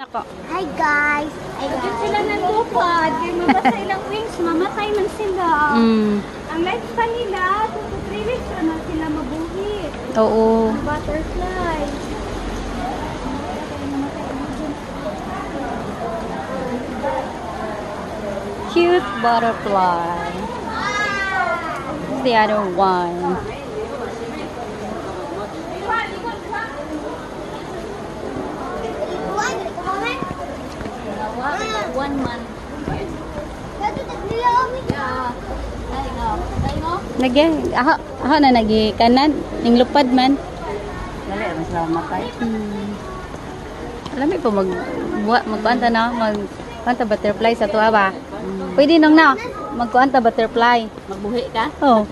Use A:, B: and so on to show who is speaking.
A: Ako.
B: Hi guys! Hi
C: Diyan
B: guys!
C: sila nandupad. Kaya mabasa ilang wings, mamatay man sila. Ang lifespan nila, 2 to 3 weeks na sila mabuhi.
A: Oo.
C: Ang butterfly.
A: Cute butterfly. What's the other one?
C: One month.
A: Lagi, ako na nagi kanan, ning lupad man.
C: Dali, mas mamatay.
A: Alam mo po magkuanta na, magkuanta butterfly sa tuwa ba? Pwede nang na, magkuanta butterfly.
C: Magbuhi ka?
A: Oh.